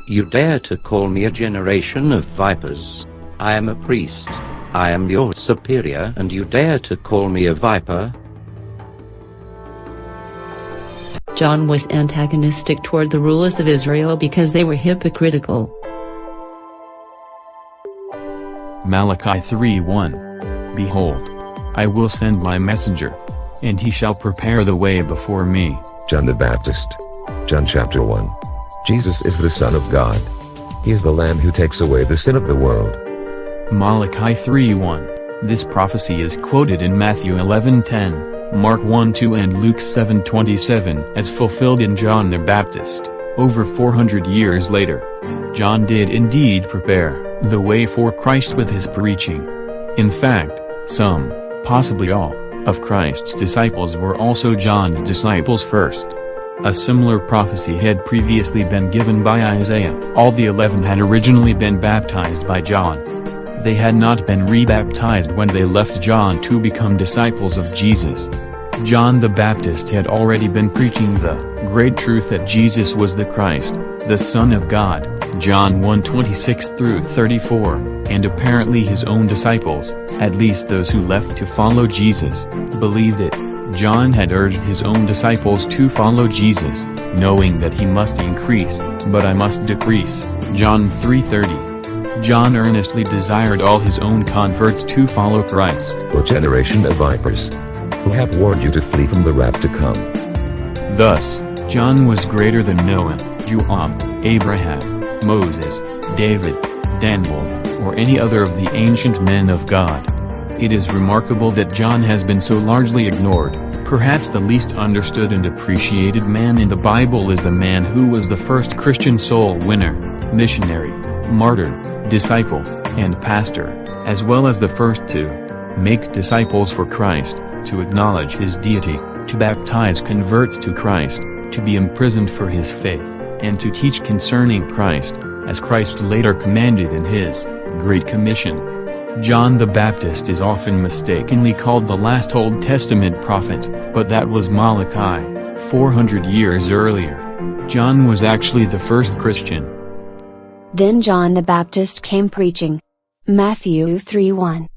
You dare to call me a generation of vipers? I am a priest. I am your superior, and you dare to call me a viper? John was antagonistic toward the rulers of Israel because they were hypocritical. Malachi 3:1. Behold, I will send my messenger, and he shall prepare the way before me. John the Baptist. John chapter 1. Jesus is the Son of God. He is the Lamb who takes away the sin of the world. Malachi 3:1. This prophecy is quoted in Matthew 11:10, Mark 1:2 and Luke 7:27 as fulfilled in John the Baptist, over 400 years later. John did indeed prepare the way for Christ with his preaching. In fact, some, possibly all, of Christ's disciples were also John's disciples first. A similar prophecy had previously been given by Isaiah. All the 11 had originally been baptized by John. They had not been rebaptized when they left John to become disciples of Jesus. John the Baptist had already been preaching the great truth that Jesus was the Christ, the Son of God, John 1:26-34, and apparently his own disciples, at least those who left to follow Jesus, believed it. John had urged his own disciples to follow Jesus, knowing that he must increase, but I must decrease, John 3:30. John earnestly desired all his own converts to follow Christ. O generation of vipers! Who have warned you to flee from the wrath to come? Thus, John was greater than Noah, Joab, Abraham, Moses, David, Daniel, or any other of the ancient men of God. It is remarkable that John has been so largely ignored. Perhaps the least understood and appreciated man in the Bible is the man who was the first Christian soul winner, missionary, martyr, disciple, and pastor, as well as the first to make disciples for Christ, to acknowledge his deity, to baptize converts to Christ, to be imprisoned for his faith, and to teach concerning Christ, as Christ later commanded in his Great Commission. John the Baptist is often mistakenly called the last Old Testament prophet, but that was Malachi, 400 years earlier. John was actually the first Christian. Then John the Baptist came preaching. Matthew 3:1.